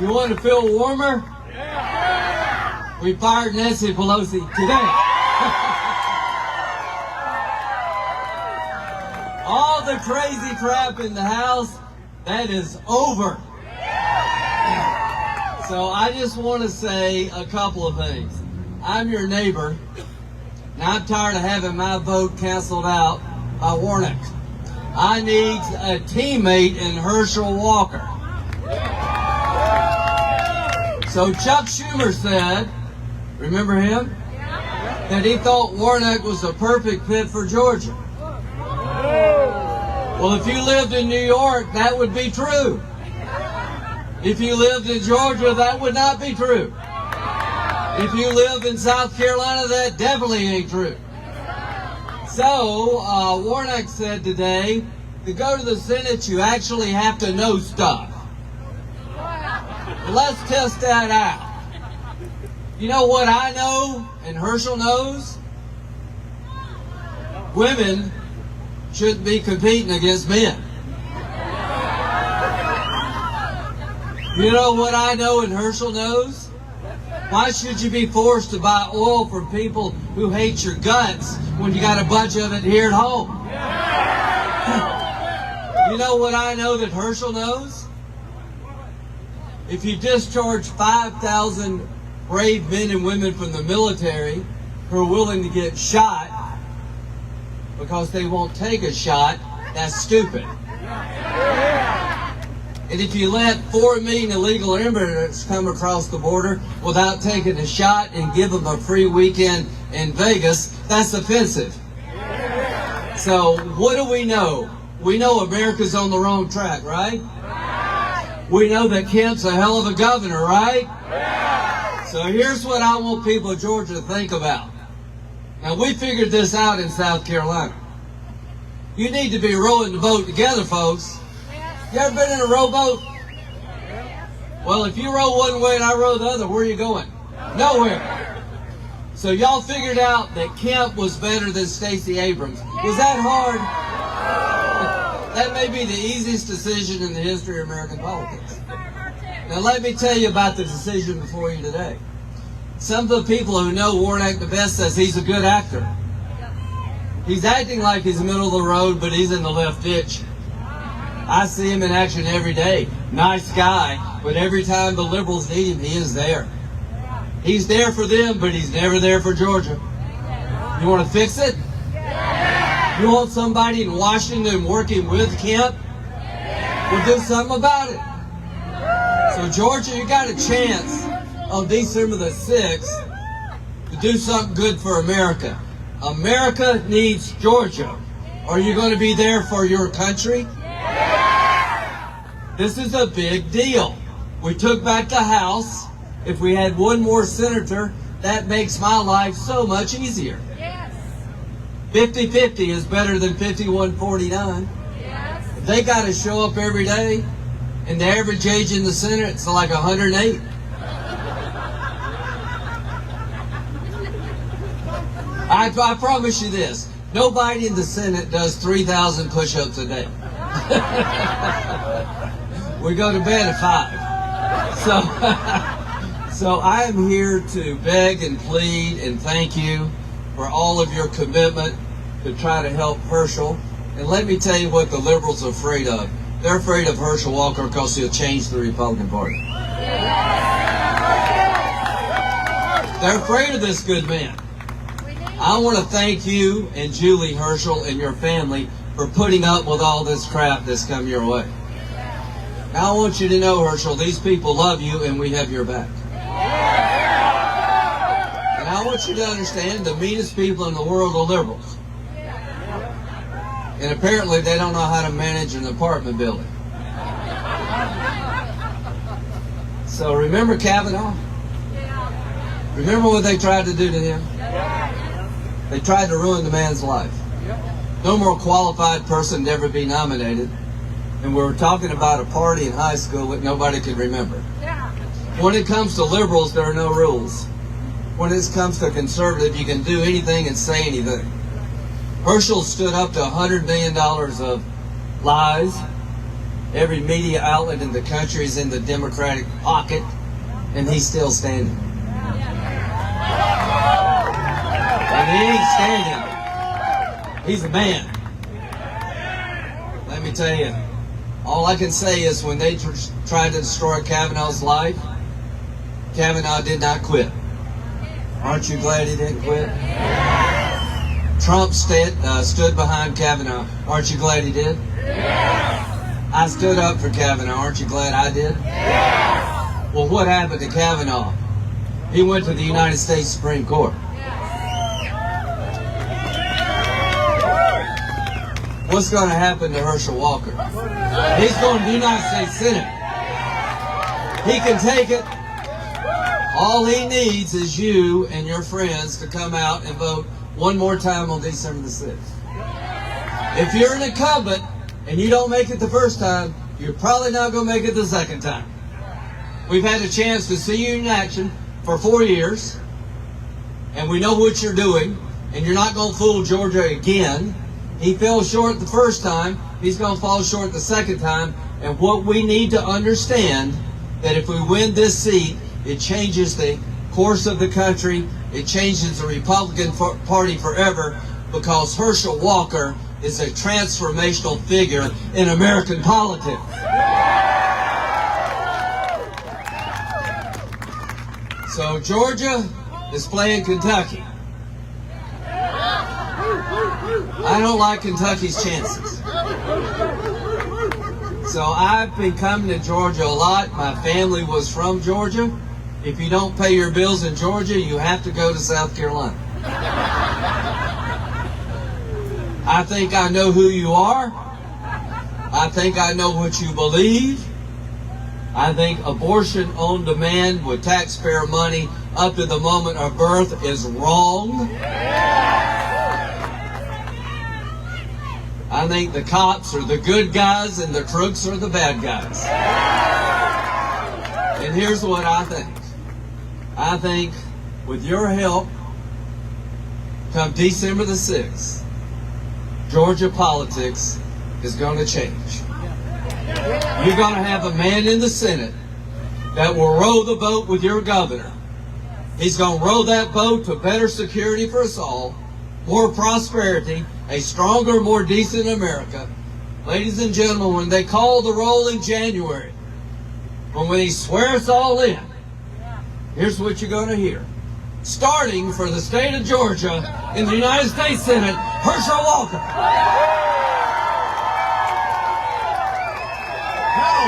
You want to feel warmer? We fired Nancy Pelosi today. All the crazy crap in the House, that is over. So I just want to say a couple of things. I'm your neighbor, and I'm tired of having my vote canceled out by Warnock. I need a teammate in Herschel Walker. So Chuck Schumer said, remember him? That he thought Warnock was the perfect fit for Georgia. Well, if you lived in New York, that would be true. If you lived in Georgia, that would not be true. If you live in South Carolina, that definitely ain't true. So, Warnock said today, to go to the Senate, you actually have to know stuff. Well, let's test that out. You know what I know and Herschel knows? Women shouldn't be competing against men. You know what I know and Herschel knows? Why should you be forced to buy oil from people who hate your guts when you got a bunch of it here at home? You know what I know that Herschel knows? If you discharge 5,000 brave men and women from the military who are willing to get shot because they won't take a shot, that's stupid. And if you let 4 million illegal immigrants come across the border without taking a shot and give them a free weekend in Vegas, that's offensive. So what do we know? We know America's on the wrong track, right? We know that Kemp's a hell of a governor, right? So here's what I want people of Georgia to think about. Now, we figured this out in South Carolina. You need to be rowing the boat together, folks. You ever been in a rowboat? Well, if you row one way and I row the other, where are you going? Nowhere. So y'all figured out that Kemp was better than Stacey Abrams. Was that hard? That may be the easiest decision in the history of American politics. Now let me tell you about the decision before you today. Some of the people who know Warnock the best says he's a good actor. He's acting like he's middle of the road, but he's in the left ditch. I see him in action every day. Nice guy, but every time the liberals need him, he is there. He's there for them, but he's never there for Georgia. You want to fix it? You want somebody in Washington working with Kemp? We'll do something about it. So Georgia, you got a chance on December the 6th to do something good for America. America needs Georgia. Are you going to be there for your country? This is a big deal. We took back the House. If we had one more senator, that makes my life so much easier. 50-50 is better than 51-49. If they got to show up every day, and the average age in the Senate is like 108. I promise you this. Nobody in the Senate does 3,000 push-ups a day. We go to bed at 5. So I am here to beg and plead and thank you for all of your commitment to try to help Herschel. And let me tell you what the liberals are afraid of. They're afraid of Herschel Walker because he'll change the Republican Party. They're afraid of this good man. I want to thank you and Julie Herschel and your family for putting up with all this crap that's come your way. Now I want you to know, Herschel, these people love you and we have your back. And I want you to understand the meanest people in the world are liberals. And apparently they don't know how to manage an apartment building. So remember Kavanaugh? Remember what they tried to do to him? They tried to ruin the man's life. No more qualified person to ever be nominated. And we were talking about a party in high school that nobody could remember. When it comes to liberals, there are no rules. When it comes to conservative, you can do anything and say anything. Herschel stood up to $100 million of lies Every media outlet in the country is in the Democratic pocket, and he's still standing. And he ain't standing. He's a man. Let me tell you, all I can say is when they tried to destroy Kavanaugh's life, Kavanaugh did not quit. Aren't you glad he didn't quit? Trump stood behind Kavanaugh. Aren't you glad he did? I stood up for Kavanaugh. Aren't you glad I did? Well, what happened to Kavanaugh? He went to the United States Supreme Court. What's going to happen to Herschel Walker? He's going to the United States Senate. He can take it. All he needs is you and your friends to come out and vote one more time on December the 6th. If you're an incumbent and you don't make it the first time, you're probably not going to make it the second time. We've had a chance to see you in action for 4 years, and we know what you're doing, and you're not going to fool Georgia again. He fell short the first time. He's going to fall short the second time. And what we need to understand, that if we win this seat, it changes the course of the country. It changes the Republican Party forever, because Herschel Walker is a transformational figure in American politics. So Georgia is playing Kentucky. I don't like Kentucky's chances. So I've been coming to Georgia a lot. My family was from Georgia. If you don't pay your bills in Georgia, you have to go to South Carolina. I think I know who you are. I think I know what you believe. I think abortion on demand with taxpayer money up to the moment of birth is wrong. I think the cops are the good guys and the crooks are the bad guys. And here's what I think. I think with your help, come December the 6th, Georgia politics is going to change. You're going to have a man in the Senate that will row the boat with your governor. He's going to row that boat to better security for us all, more prosperity, a stronger, more decent America. Ladies and gentlemen, when they call the roll in January, when he swears all in, here's what you're going to hear. Starting for the state of Georgia in the United States Senate, Herschel Walker.